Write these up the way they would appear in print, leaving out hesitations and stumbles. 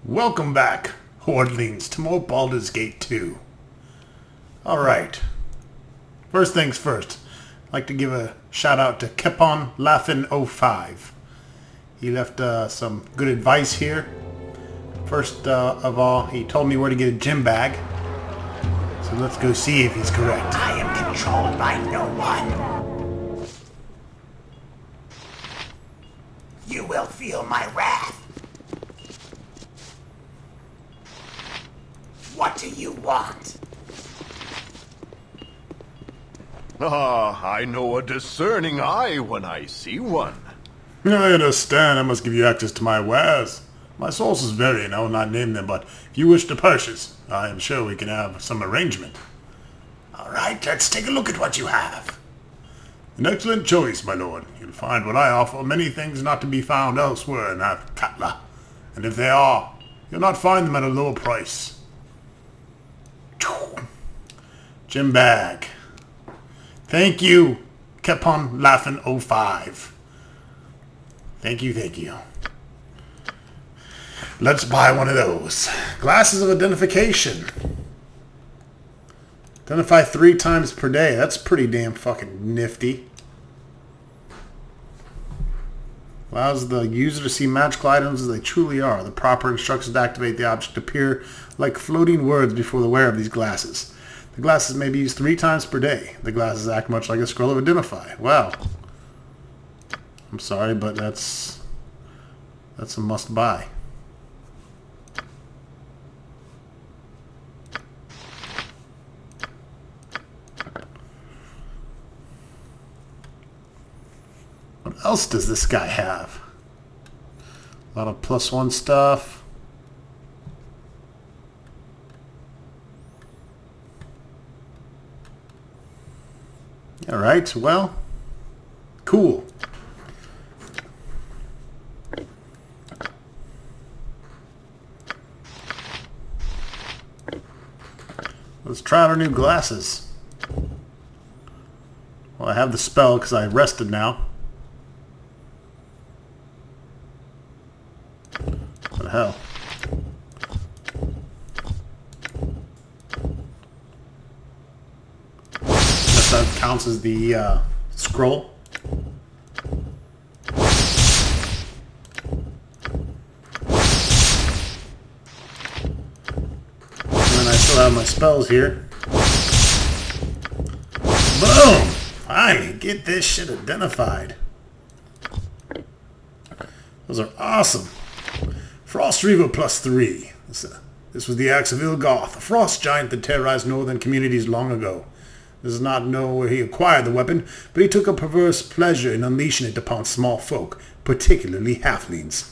Welcome back, Hordlings, to more Baldur's Gate 2. Alright. First things first, I'd like to give a shout out to Kepon Laughin 05. He left some good advice here. First of all, he told me where to get a gym bag. So let's go see if he's correct. I am controlled by no one. You will feel my wrath. What do you want? I know a discerning eye when I see one. I understand I must give you access to my wares. My sources vary and I will not name them, but if you wish to purchase, I am sure we can have some arrangement. Alright, let's take a look at what you have. An excellent choice, my lord. You'll find what I offer many things not to be found elsewhere in Katla. And if they are, you'll not find them at a lower price. Gym bag. Thank you, Kepon Laughin 05. Thank you. Let's buy one of those. Glasses of identification. Identify 3 times per day. That's pretty damn fucking nifty. Allows the user to see magical items as they truly are. The proper instructions to activate the object appear like floating words before the wearer of these glasses. The glasses may be used 3 times per day. The glasses act much like a scroll of identify. Wow. I'm sorry, but that's a must-buy. What else does this guy have? A lot of +1 stuff. Alright, well, cool. Let's try out our new glasses. Well, I have the spell because I rested now. What the hell? That counts as the scroll. And then I still have my spells here. Boom! Finally, get this shit identified. Those are awesome. Frost Reaver +3. This was the axe of Ilgoth, a frost giant that terrorized northern communities long ago. Does not know where he acquired the weapon, but he took a perverse pleasure in unleashing it upon small folk, particularly halflings.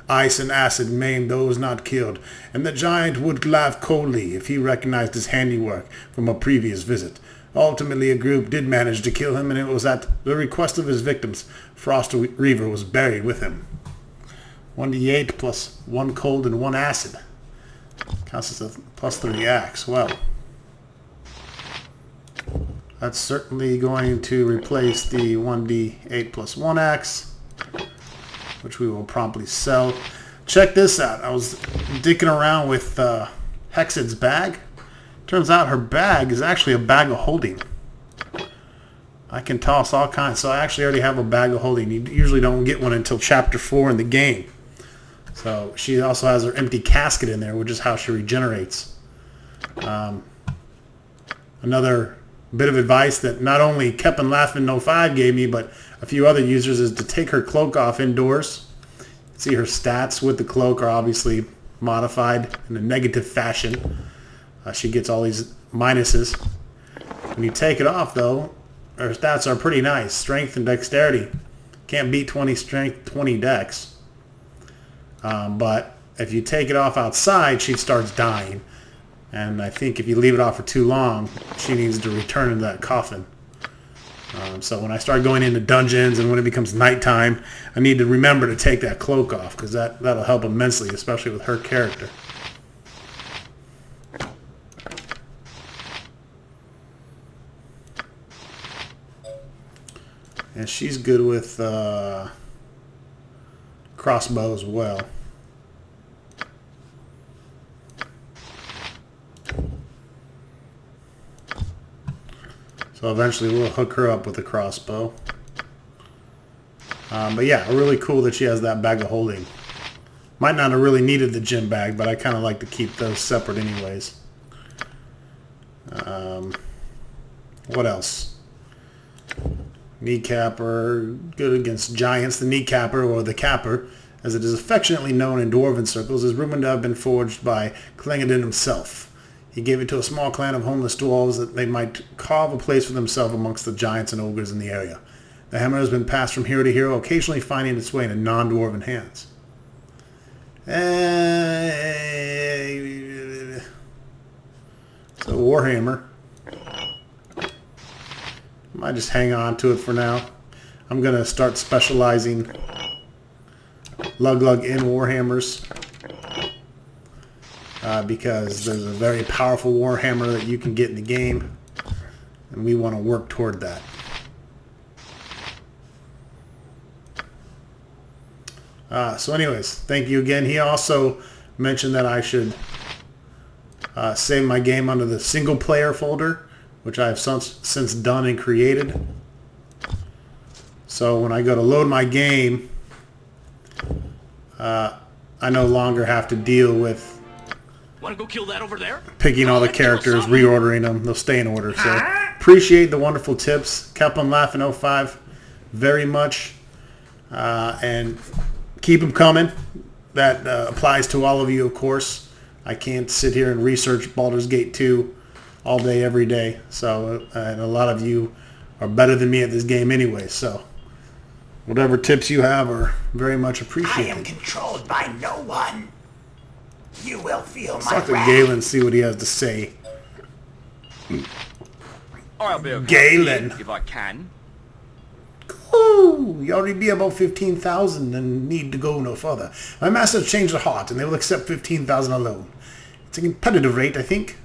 Ice and acid maimed those not killed, and the giant would laugh coldly if he recognized his handiwork from a previous visit. Ultimately, a group did manage to kill him, and it was at the request of his victims. Frost Reaver was buried with him. 1d8 plus 1 cold and 1 acid. Counts as a +3 axe. Well, that's certainly going to replace the 1d8 plus 1 axe, which we will promptly sell. Check this out. I was dicking around with Hexed's bag. Turns out her bag is actually a bag of holding. I can toss all kinds. So I actually already have a bag of holding. You usually don't get one until chapter 4 in the game. So she also has her empty casket in there, which is how she regenerates. Another bit of advice that not only Kepon Laughin 05 gave me, but a few other users, is to take her cloak off indoors. See, her stats with the cloak are obviously modified in a negative fashion. She gets all these minuses. When you take it off, though, her stats are pretty nice. Strength and dexterity. Can't beat 20 strength, 20 dex. But if you take it off outside, she starts dying. And I think if you leave it off for too long, she needs to return into that coffin. So when I start going into dungeons and when it becomes nighttime, I need to remember to take that cloak off, because that'll help immensely, especially with her character. And she's good with crossbow as well. So eventually we'll hook her up with a crossbow. But yeah, really cool that she has that bag of holding. Might not have really needed the gym bag, but I kind of like to keep those separate anyways. What else? Kneecapper, good against giants. The kneecapper, or the capper, as it is affectionately known in dwarven circles, is rumored to have been forged by Clangeddin himself. He gave it to a small clan of homeless dwarves that they might carve a place for themselves amongst the giants and ogres in the area. The hammer has been passed from hero to hero, occasionally finding its way into non-dwarven hands. So Warhammer. I might just hang on to it for now. I'm going to start specializing Lug in Warhammers. Because there's a very powerful Warhammer that you can get in the game. And we want to work toward that. So anyways, thank you again. He also mentioned that I should save my game under the single player folder, which I have since done and created. So when I go to load my game, I no longer have to deal with Want to go kill that over there? picking all the characters, reordering them. They'll stay in order. So appreciate the wonderful tips. Kept on laughing 05 very much. And keep them coming. That applies to all of you, of course. I can't sit here and research Baldur's Gate 2 all day, every day. So, and a lot of you are better than me at this game anyway. So, whatever tips you have are very much I appreciated. am controlled by no one. You will feel Let's my talk to wrath. Galen, see what he has to say. I'll be a Galen. if I can. Ooh, you already be about 15,000 and need to go no further. My masters changed their heart and they will accept 15,000 alone. It's a competitive rate, I think.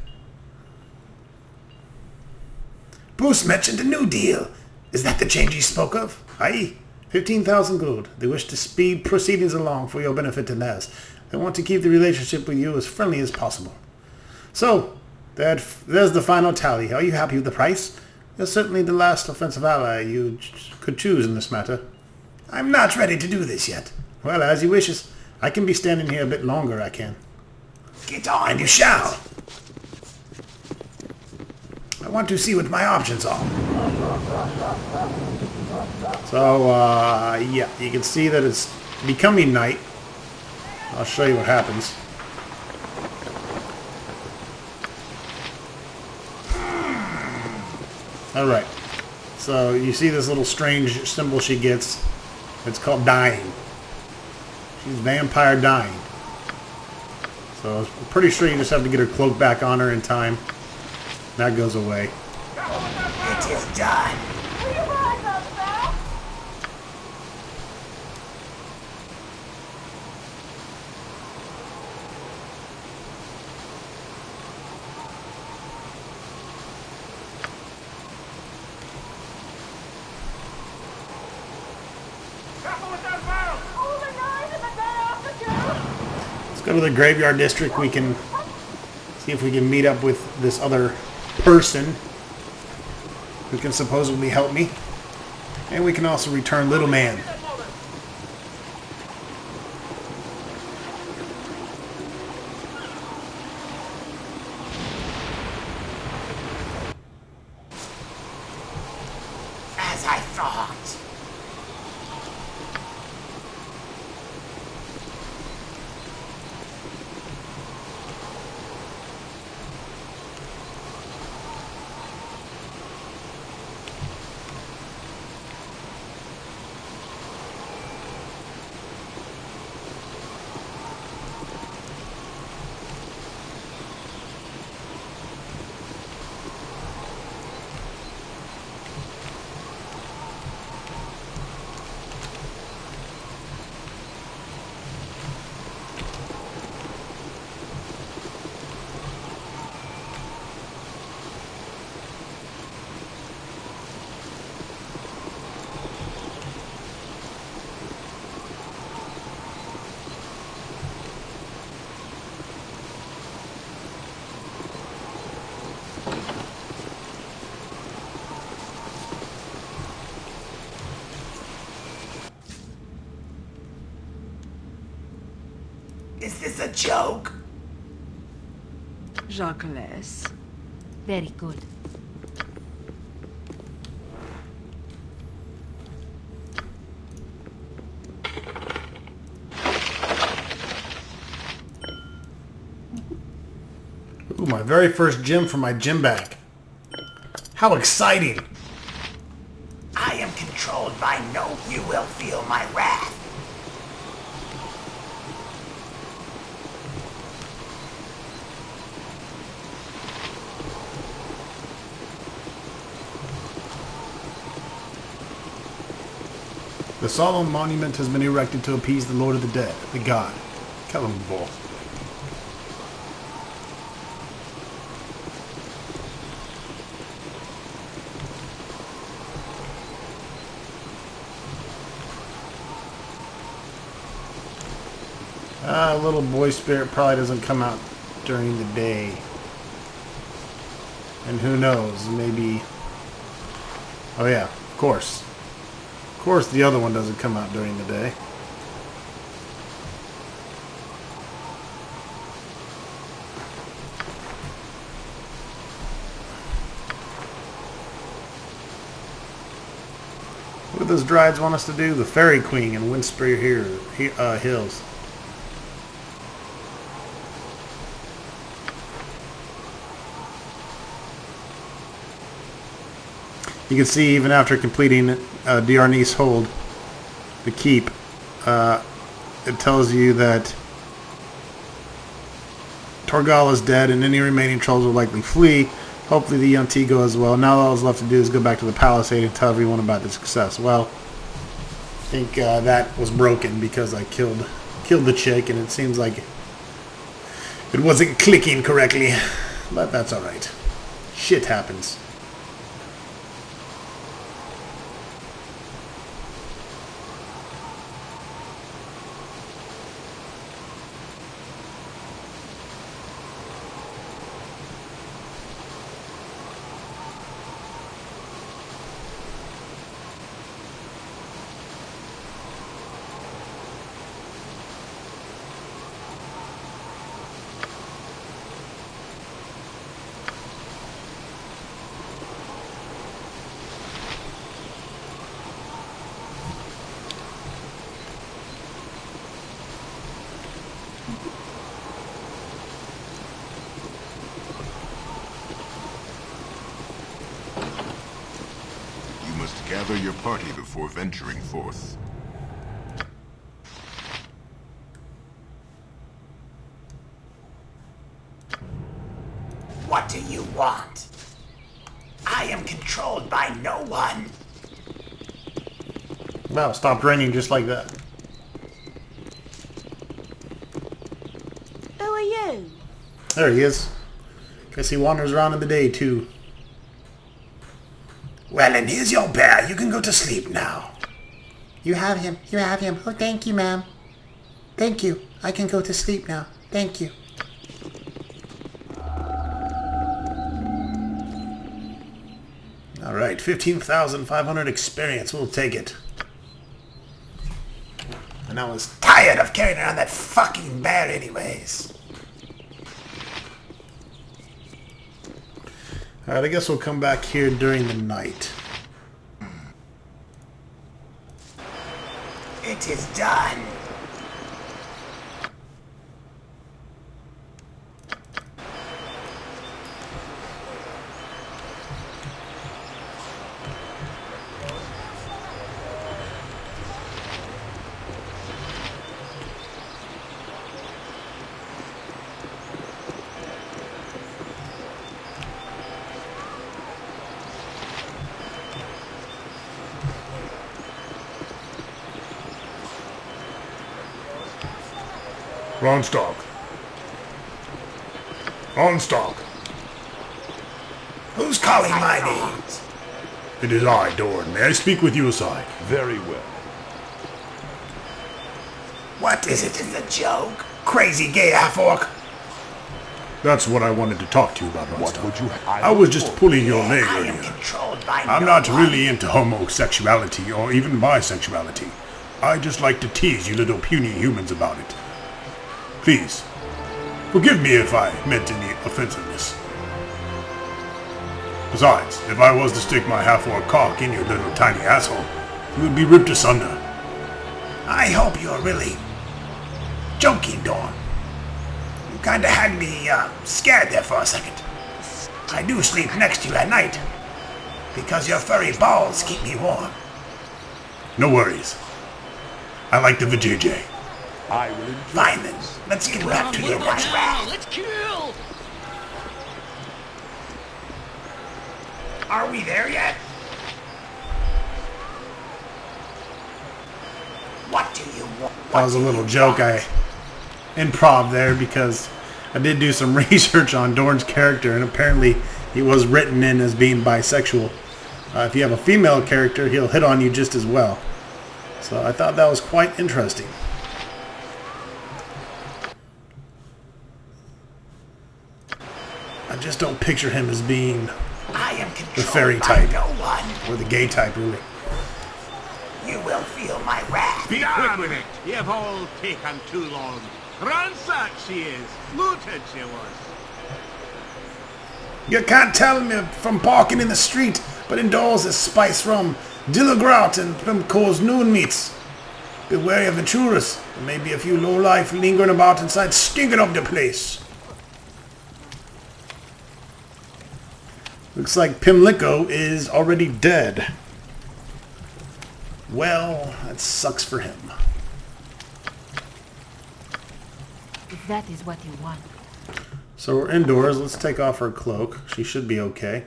Bruce mentioned a new deal. Is that the change he spoke of? Aye, 15,000 gold. They wish to speed proceedings along for your benefit and theirs. They want to keep the relationship with you as friendly as possible. So, there's the final tally. Are you happy with the price? You're certainly the last offensive ally you could choose in this matter. I'm not ready to do this yet. Well, as you wishes. I can be standing here a bit longer, I can. Get on, and you shall. I want to see what my options are. So, yeah, you can see that it's becoming night. I'll show you what happens. Alright. So, you see this little strange symbol she gets. It's called dying. She's vampire dying. So, I'm pretty sure you just have to get her cloak back on her in time. That goes away. It is done. Let's go to the graveyard district. We can see if we can meet up with this other person who can supposedly help me. And we can also return Little Man. As I thought. Is this a joke? Jacques. Very good. Ooh, my very first gym for my gym bag. How exciting! I am controlled by no. You will feel my wrath. The solemn monument has been erected to appease the Lord of the Dead, the god. Kill him, bull. Little boy spirit probably doesn't come out during the day. And who knows, maybe... Oh yeah, of course. Of course the other one doesn't come out during the day. What do those drides want us to do? The Fairy Queen in Windspear Hills. You can see even after completing Diarnice Hold, the keep, it tells you that Torgal is dead and any remaining trolls will likely flee. Hopefully the Yuntigo as well. Now all that's left to do is go back to the palisade and tell everyone about the success. Well, I think that was broken because I killed the chick and it seems like it wasn't clicking correctly. But that's alright. Shit happens. Gather your party before venturing forth. What do you want? I am controlled by no one. Wow, it stopped raining just like that. Who are you? There he is. Guess he wanders around in the day too. Well, and here's your bear. You can go to sleep now. You have him. You have him. Oh, thank you, ma'am. Thank you. I can go to sleep now. Thank you. Alright, 15,500 experience. We'll take it. And I was tired of carrying around that fucking bear anyways. Alright, I guess we'll come back here during the night. It is done. On stock. On stock. Who's calling my names? It is I, Dorn. May I speak with you aside? Very well. What is it? Is a joke? Crazy gay half-orc? That's what I wanted to talk to you about, Ronstock. I was just pulling your leg I am earlier. controlled by I'm no not one. really into homosexuality or even bisexuality. I just like to tease you little puny humans about it. Please, forgive me if I meant any offensiveness. Besides, if I was to stick my half-orc cock in your little tiny asshole, you would be ripped asunder. I hope you're really joking, Dawn. You kinda had me scared there for a second. I do sleep next to you at night, because your furry balls keep me warm. No worries. I like the vajayjay. Fine then, let's get back to your watch rack. Let's kill! Are we there yet? What do you want? That was a little joke I improv there because I did do some research on Dorn's character, and apparently he was written in as being bisexual. If you have a female character, he'll hit on you just as well. So I thought that was quite interesting. I just don't picture him as being I am the fairy controlled by type, no one. or the gay type, really. You will feel my wrath. Be quick with it! You've all taken too long. Ransacked she is. Looted she was. You can't tell me from barking in the street, but indoors is spice rum, dillagrout, and Plumco's noon meats. Be wary of intruders. There may be a few lowlife lingering about inside, stinking up the place. Looks like Pimlico is already dead. Well, that sucks for him. If that is what you want. So we're indoors. Let's take off her cloak. She should be okay.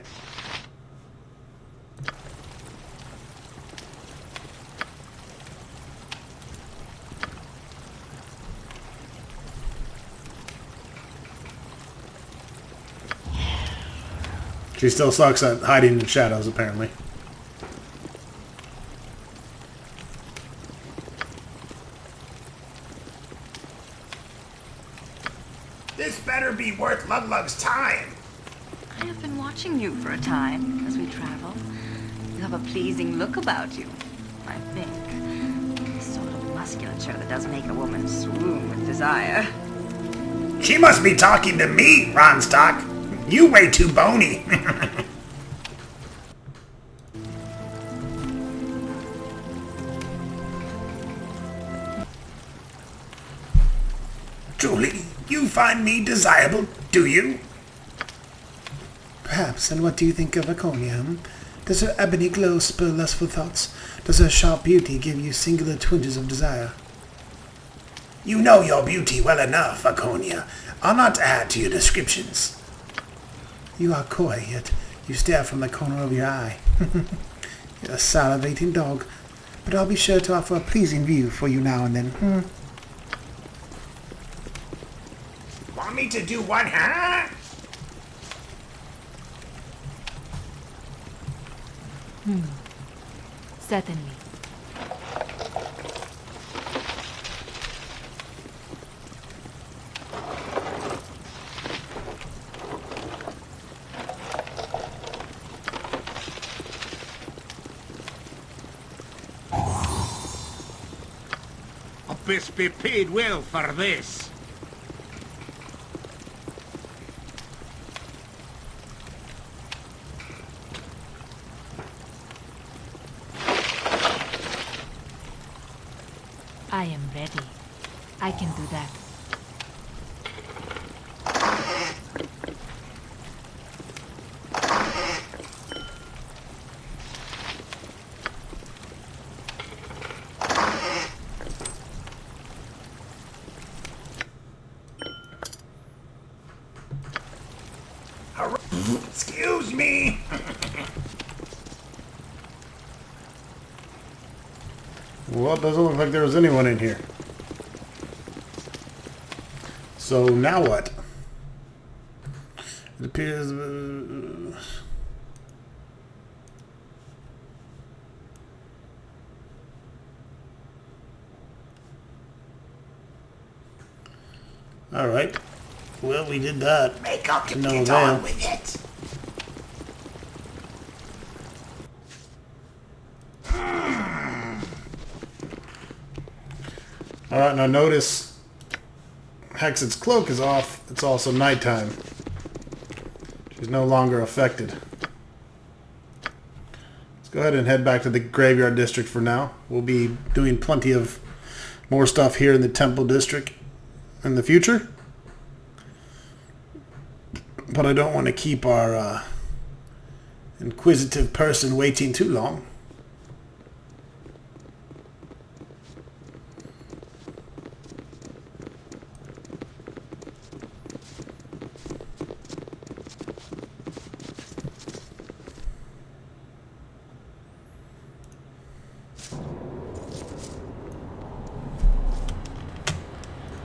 She still sucks at hiding in shadows, apparently. This better be worth Lug-Lug's time. I have been watching you for a time as we travel. You have a pleasing look about you, I think. The sort of musculature that does make a woman swoon with desire. She must be talking to me, Ronstock. You way too bony. Truly, you find me desirable, do you? Perhaps, and what do you think of Laconia? Does her ebony glow spur lustful thoughts? Does her sharp beauty give you singular twinges of desire? You know your beauty well enough, Aconia. I'll not add to your descriptions. You are coy, yet you stare from the corner of your eye. You're a salivating dog, but I'll be sure to offer a pleasing view for you now and then. Want me to do what, huh? Certainly. I'll best be paid well for this. I am ready. I can do that. Excuse me. Well, it doesn't look like there was anyone in here. So now what? It appears... Alright. Well, we did that. Make up and No get avail. on with it. Alright, now notice Hexit's cloak is off, it's also nighttime. She's no longer affected. Let's go ahead and head back to the Graveyard District for now. We'll be doing plenty of more stuff here in the Temple District in the future. But I don't want to keep our inquisitive person waiting too long.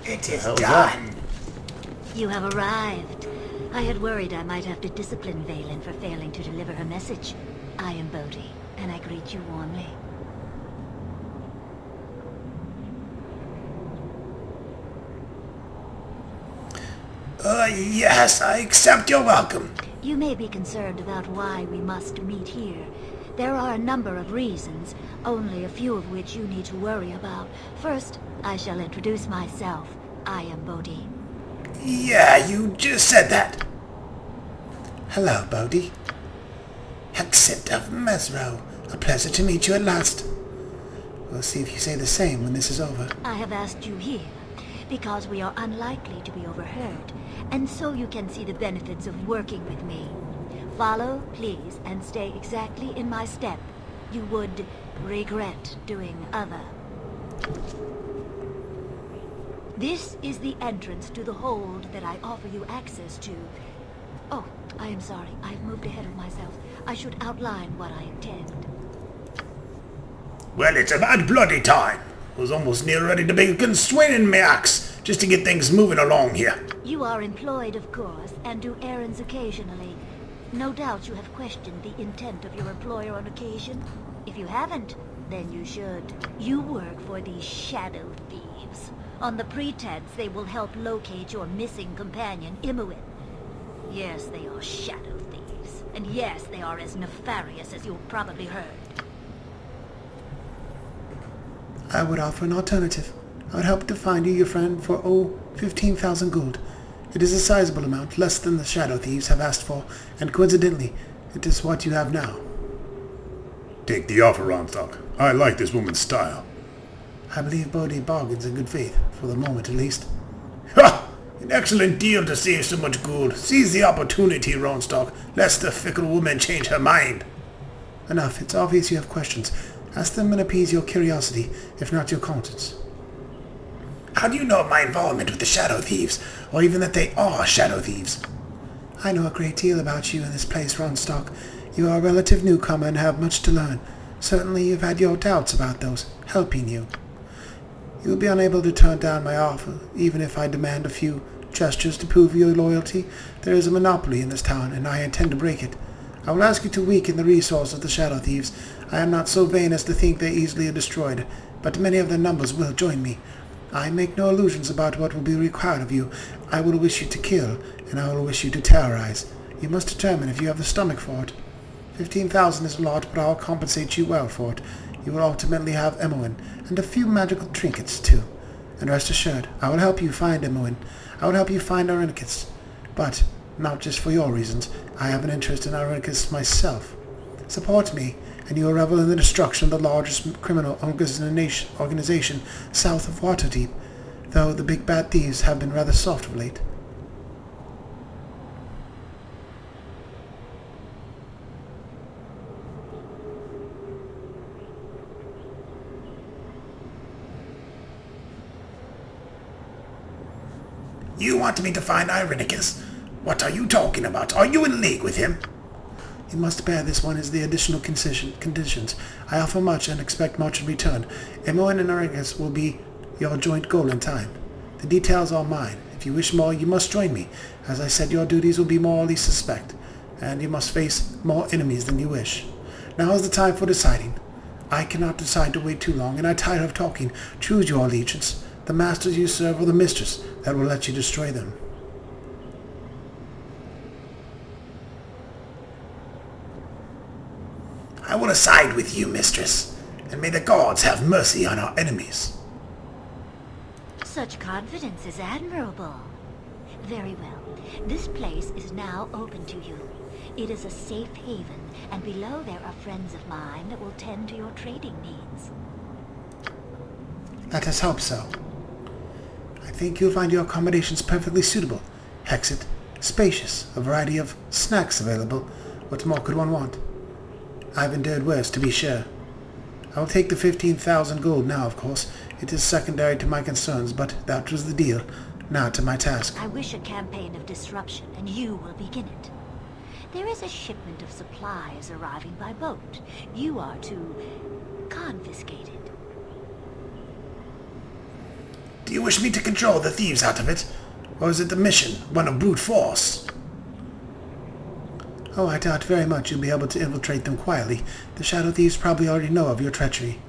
It is hell is done. You have arrived. I had worried I might have to discipline Valen for failing to deliver her message. I am Bodhi, and I greet you warmly. Yes, I accept your welcome. You may be concerned about why we must meet here. There are a number of reasons, only a few of which you need to worry about. First, I shall introduce myself. I am Bodhi. Yeah, you just said that. Hello, Bodhi. Hexit of Mesro. A pleasure to meet you at last. We'll see if you say the same when this is over. I have asked you here because we are unlikely to be overheard, and so you can see the benefits of working with me. Follow, please, and stay exactly in my step. You would regret doing other. This is the entrance to the hold that I offer you access to. Oh, I am sorry. I've moved ahead of myself. I should outline what I intend. Well, it's about bloody time. I was almost near ready to begin swinging my axe, just to get things moving along here. You are employed, of course, and do errands occasionally. No doubt you have questioned the intent of your employer on occasion. If you haven't, then you should. You work for these shadow thieves, on the pretense they will help locate your missing companion, Imoen. Yes, they are shadow thieves, and yes, they are as nefarious as you've probably heard. I would offer an alternative. I would help to find you your friend for, 15,000 gold. It is a sizable amount, less than the shadow thieves have asked for, and coincidentally, it is what you have now. Take the offer, Ronstock. I like this woman's style. I believe Bodhi bargains in good faith, for the moment at least. Ha! An excellent deal to save so much gold. Seize the opportunity, Ronstock, lest the fickle woman change her mind. Enough. It's obvious you have questions. Ask them and appease your curiosity, if not your conscience. How do you know of my involvement with the shadow thieves, or even that they are shadow thieves? I know a great deal about you in this place, Ronstock. You are a relative newcomer and have much to learn. Certainly you've had your doubts about those helping you. You will be unable to turn down my offer, even if I demand a few gestures to prove your loyalty. There is a monopoly in this town, and I intend to break it. I will ask you to weaken the resource of the shadow thieves. I am not so vain as to think they easily are destroyed, but many of their numbers will join me. I make no illusions about what will be required of you. I will wish you to kill, and I will wish you to terrorize. You must determine if you have the stomach for it. 15,000 is a lot, but I'll compensate you well for it. You will ultimately have Imoen, and a few magical trinkets, too. And rest assured, I will help you find Imoen. I will help you find Irenicus. But, not just for your reasons, I have an interest in Irenicus myself. Support me, and you will revel in the destruction of the largest criminal organization south of Waterdeep, though the big bad thieves have been rather soft of late. You want me to find Irenicus? What are you talking about? Are you in league with him? You must bear this one as the additional conditions. I offer much and expect much in return. Imoen and Irenicus will be your joint goal in time. The details are mine. If you wish more, you must join me. As I said, your duties will be morally suspect, and you must face more enemies than you wish. Now is the time for deciding. I cannot decide to wait too long, and I'm tired of talking. Choose your allegiance. The masters you serve or the mistress that will let you destroy them. I will side with you, mistress, and may the gods have mercy on our enemies. Such confidence is admirable. Very well. This place is now open to you. It is a safe haven, and below there are friends of mine that will tend to your trading needs. Let us hope so. I think you'll find your accommodations perfectly suitable. Hexit, spacious, a variety of snacks available. What more could one want? I've endured worse, to be sure. I will take the 15,000 gold now, of course. It is secondary to my concerns, but that was the deal. Now to my task. I wish a campaign of disruption, and you will begin it. There is a shipment of supplies arriving by boat. You are to confiscate it. Do you wish me to control the thieves out of it? Or is it the mission, one of brute force? Oh, I doubt very much you'll be able to infiltrate them quietly. The Shadow Thieves probably already know of your treachery.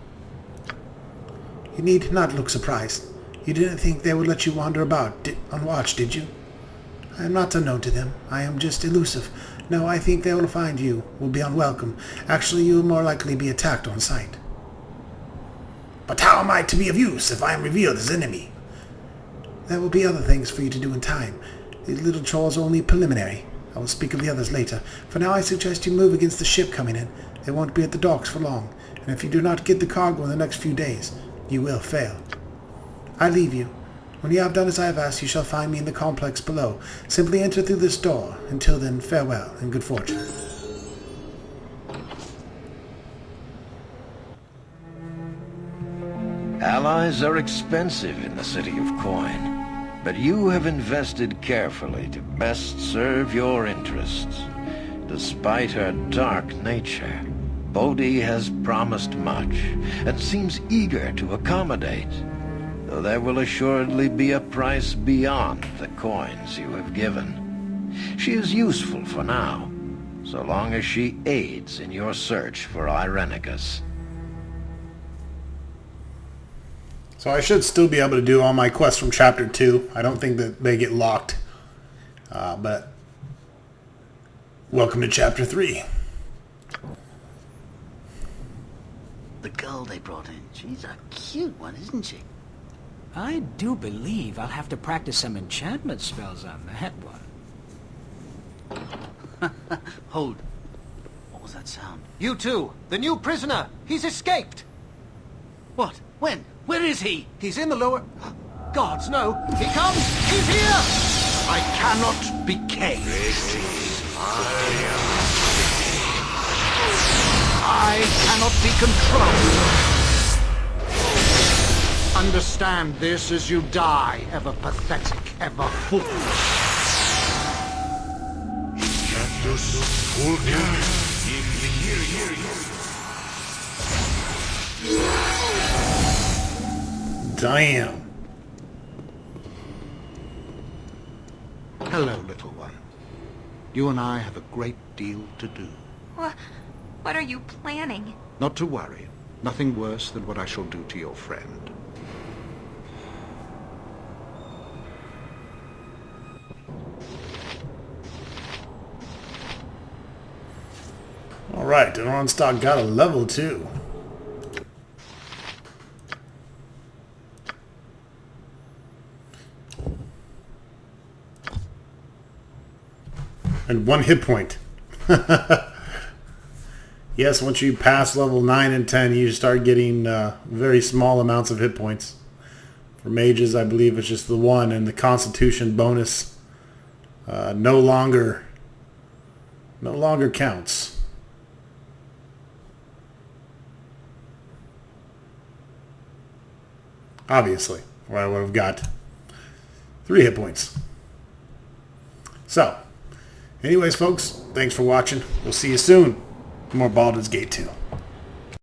You need not look surprised. You didn't think they would let you wander about unwatched, did you? I am not unknown to them. I am just elusive. No, I think they will find you will be unwelcome. Actually, you will more likely be attacked on sight. But how am I to be of use if I am revealed as enemy? There will be other things for you to do in time. These little chores are only preliminary. I will speak of the others later. For now, I suggest you move against the ship coming in. They won't be at the docks for long, and if you do not get the cargo in the next few days, you will fail. I leave you. When you have done as I have asked, you shall find me in the complex below. Simply enter through this door. Until then, farewell and good fortune. Allies are expensive in the city of coin, but you have invested carefully to best serve your interests. Despite her dark nature, Bodhi has promised much and seems eager to accommodate, though there will assuredly be a price beyond the coins you have given. She is useful for now, so long as she aids in your search for Irenicus. So I should still be able to do all my quests from Chapter 2. I don't think that they get locked. But welcome to Chapter 3. The girl they brought in, she's a cute one, isn't she? I do believe I'll have to practice some enchantment spells on that one. Hold. What was that sound? You two! The new prisoner! He's escaped! What? When? Where is he? He's in the lower... Gods, no! He comes! He's here! I cannot be caged. I cannot be controlled. Understand this as you die, ever pathetic, ever foolish. Damn. Hello, little one. You and I have a great deal to do. What are you planning? Not to worry. Nothing worse than what I shall do to your friend. Alright, and Ronstock got a level 2. And 1 hit point. Yes, once you pass level 9 and 10, you start getting very small amounts of hit points. For mages, I believe it's just the 1, and the Constitution bonus no longer counts. Obviously, or I would have got 3 hit points. So, anyways, folks, thanks for watching. We'll see you soon. More Baldur's Gate 2.